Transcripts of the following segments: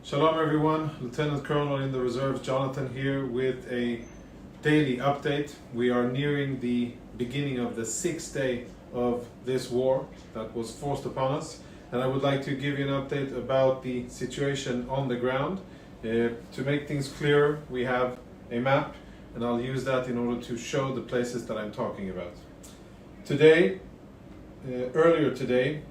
Shalom everyone, Lieutenant Colonel in the Reserves Jonathan here with a daily update. We are nearing the beginning of the 6th day of this war that was forced upon us, and I would like to give you an update about the situation on the ground. To make things clearer, we have a map, and I'll use that in order to show the places that I'm talking about. Earlier today,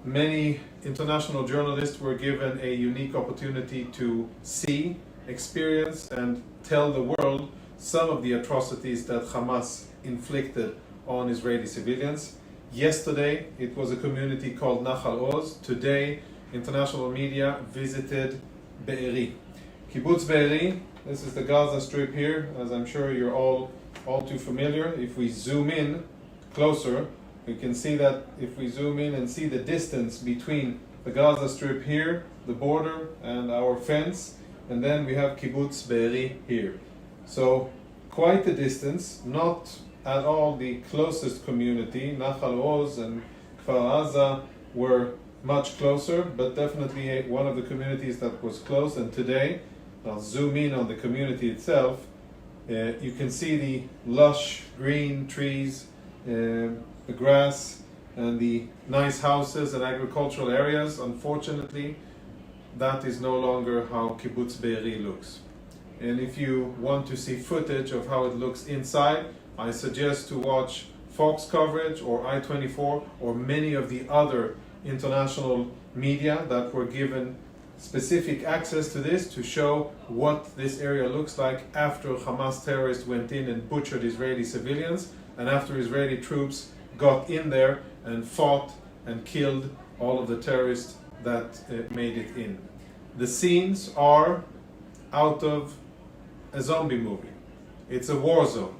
many international journalists were given a unique opportunity to see, experience, and tell the world some of the atrocities that Hamas inflicted on Israeli civilians. Yesterday, it was a community called Nahal Oz. Today, international media visited Be'eri. Kibbutz Be'eri, this is the Gaza Strip here, as I'm sure you're all too familiar. If we zoom in closer, we can see that if we zoom in and see the distance between the Gaza Strip here, the border, and our fence, and then we have Kibbutz Be'eri here. So quite a distance, not at all the closest community. Nahal Oz and Kfar Aza were much closer, but definitely one of the communities that was close. And today, I'll zoom in on the community itself. You can see the lush green trees, the grass, and the nice houses and agricultural areas. Unfortunately, that is no longer how Kibbutz Be'eri looks. And if you want to see footage of how it looks inside, I suggest to watch Fox coverage or I-24 or many of the other international media that were given specific access to this to show what this area looks like after Hamas terrorists went in and butchered Israeli civilians, and after Israeli troops got in there and fought and killed all of the terrorists that made it in. The scenes are out of a zombie movie. It's a war zone.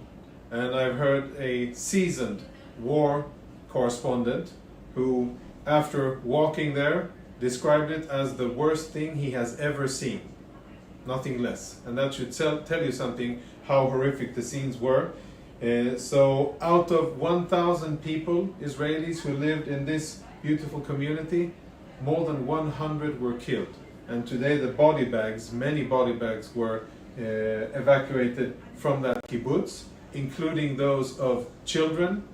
And I've heard a seasoned war correspondent who, after walking there, described it as the worst thing he has ever seen. Nothing less. And that should tell you something how horrific the scenes were. So out of 1,000 people, Israelis who lived in this beautiful community, more than 100 were killed. And today many body bags were evacuated from that kibbutz, including those of children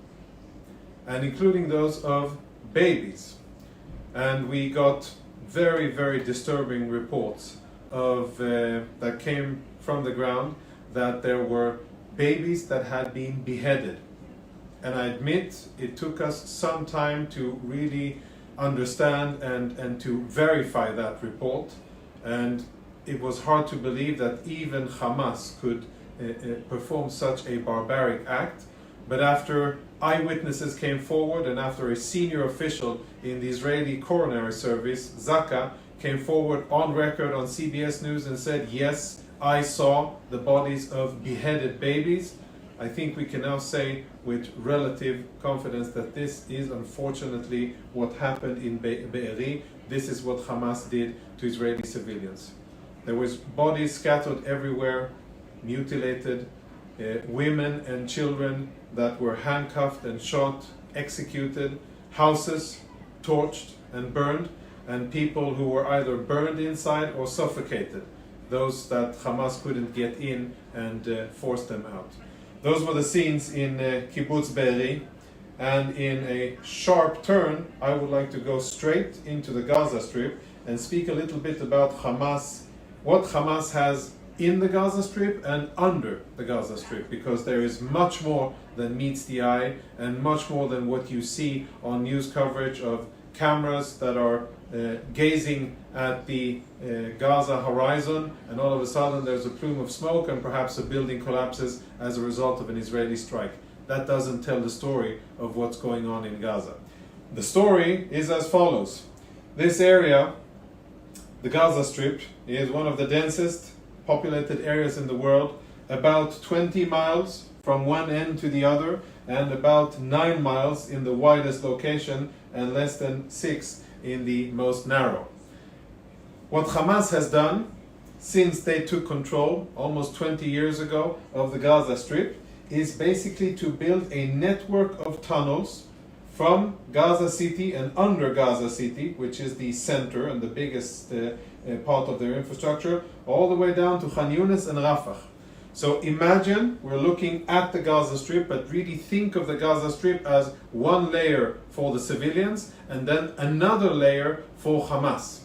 and including those of babies. And we got very, very disturbing reports of that came from the ground that there were babies that had been beheaded. And I admit it took us some time to really understand and to verify that report. And it was hard to believe that even Hamas could perform such a barbaric act. But after eyewitnesses came forward and after a senior official in the Israeli coronary service, Zaka, came forward on record on CBS News and said, yes, I saw the bodies of beheaded babies, I think we can now say with relative confidence that this is unfortunately what happened in Be'eri. This is what Hamas did to Israeli civilians. There was bodies scattered everywhere, mutilated, women and children that were handcuffed and shot, executed, houses torched and burned, and people who were either burned inside or suffocated, those that Hamas couldn't get in and force them out. Those were the scenes in Kibbutz Be'eri, and in a sharp turn, I would like to go straight into the Gaza Strip and speak a little bit about Hamas, what Hamas has in the Gaza Strip and under the Gaza Strip, because there is much more than meets the eye and much more than what you see on news coverage of cameras that are gazing at the Gaza horizon, and all of a sudden there's a plume of smoke and perhaps a building collapses as a result of an Israeli strike. That doesn't tell the story of what's going on in Gaza. The story is as follows. This area, the Gaza Strip, is one of the densest populated areas in the world, about 20 miles from one end to the other, and about 9 miles in the widest location, and less than 6 in the most narrow. What Hamas has done since they took control almost 20 years ago of the Gaza Strip is basically to build a network of tunnels from Gaza City and under Gaza City, which is the center and the biggest part of their infrastructure, all the way down to Khan Yunis and Rafah. So imagine we're looking at the Gaza Strip, but really think of the Gaza Strip as one layer for the civilians and then another layer for Hamas.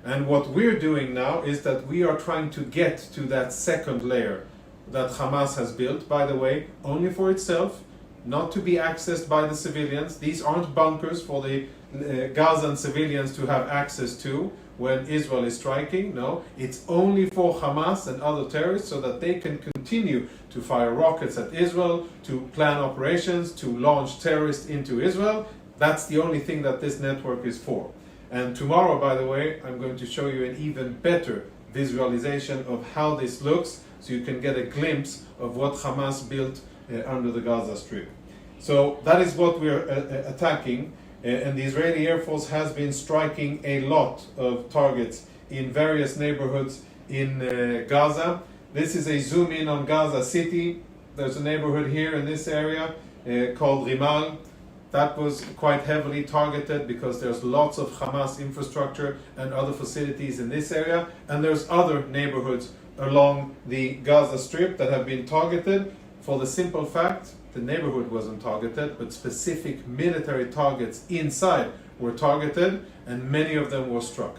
And what we're doing now is that we are trying to get to that second layer that Hamas has built, by the way, only for itself, not to be accessed by the civilians. These aren't bunkers for the Gazan civilians to have access to when Israel is striking. No, it's only for Hamas and other terrorists so that they can continue to fire rockets at Israel, to plan operations, to launch terrorists into Israel. That's the only thing that this network is for. And tomorrow, by the way, I'm going to show you an even better visualization of how this looks, so you can get a glimpse of what Hamas built under the Gaza Strip. So that is what we're attacking, and the Israeli Air Force has been striking a lot of targets in various neighborhoods in Gaza. This is a zoom in on Gaza City. There's a neighborhood here in this area called Rimal. That was quite heavily targeted because there's lots of Hamas infrastructure and other facilities in this area, and there's other neighborhoods along the Gaza Strip that have been targeted for the simple fact the neighborhood wasn't targeted, but specific military targets inside were targeted, and many of them were struck.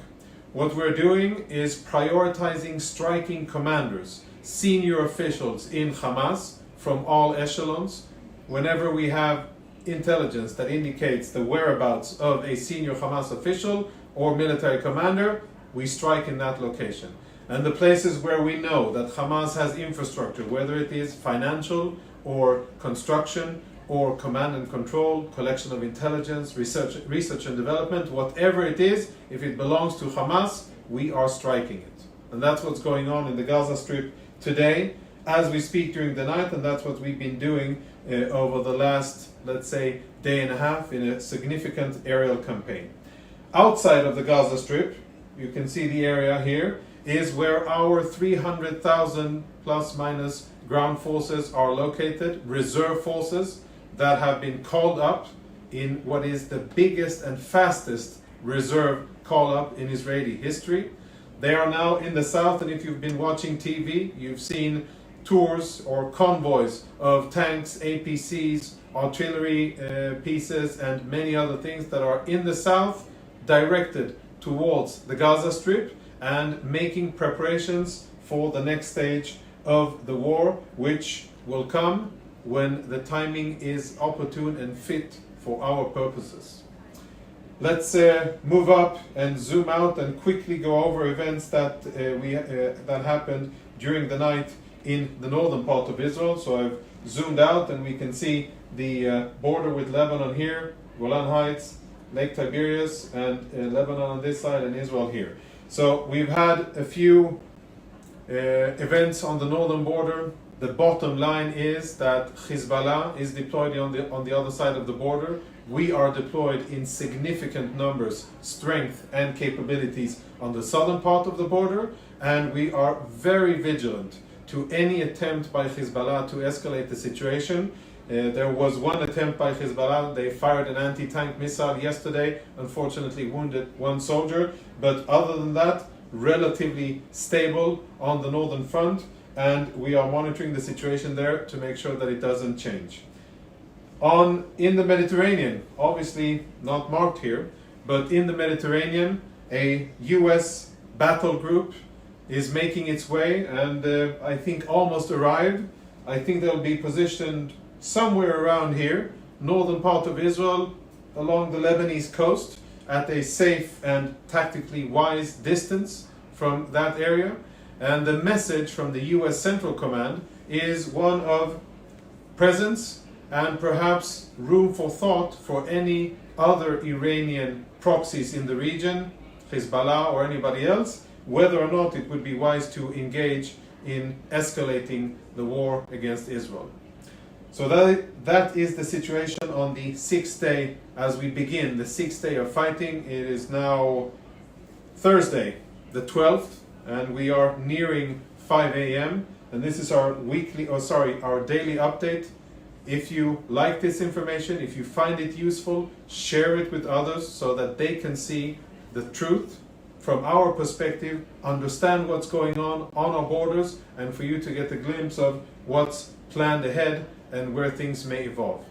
What we're doing is prioritizing striking commanders, senior officials in Hamas from all echelons. Whenever we have intelligence that indicates the whereabouts of a senior Hamas official or military commander, we strike in that location. And the places where we know that Hamas has infrastructure, whether it is financial or construction or command and control, collection of intelligence, research and development, whatever it is, if it belongs to Hamas, we are striking it. And that's what's going on in the Gaza Strip today as we speak during the night, and that's what we've been doing over the last, let's say, day and a half in a significant aerial campaign. Outside of the Gaza Strip, you can see the area here, is where our 300,000 plus minus ground forces are located, reserve forces that have been called up in what is the biggest and fastest reserve call up in Israeli history. They are now in the south, and if you've been watching TV, you've seen tours or convoys of tanks, APCs, artillery pieces, and many other things that are in the south, directed towards the Gaza Strip and making preparations for the next stage of the war, which will come when the timing is opportune and fit for our purposes. Let's move up and zoom out and quickly go over events that that happened during the night in the northern part of Israel. So I've zoomed out and we can see the border with Lebanon here, Golan Heights, Lake Tiberias, and Lebanon on this side and Israel here. So we've had a few events on the northern border. The bottom line is that Hezbollah is deployed on the other side of the border. We are deployed in significant numbers, strength and capabilities on the southern part of the border, and we are very vigilant to any attempt by Hezbollah to escalate the situation. There was one attempt by Hezbollah. They fired an anti-tank missile yesterday, unfortunately wounded one soldier, but other than that, relatively stable on the northern front, and we are monitoring the situation there to make sure that it doesn't change. In the Mediterranean, obviously not marked here, but in the Mediterranean, a US battle group is making its way and I think almost arrived. I think they'll be positioned somewhere around here, northern part of Israel, along the Lebanese coast, at a safe and tactically wise distance from that area. And the message from the US Central Command is one of presence and perhaps room for thought for any other Iranian proxies in the region, Hezbollah or anybody else, whether or not it would be wise to engage in escalating the war against Israel. So that is the situation on the sixth day as we begin the sixth day of fighting. It is now Thursday, the 12th, and we are nearing 5 a.m. and this is our daily update If you like this information, if you find it useful, share it with others so that they can see the truth from our perspective, understand what's going on our borders, and for you to get a glimpse of what's planned ahead and where things may evolve.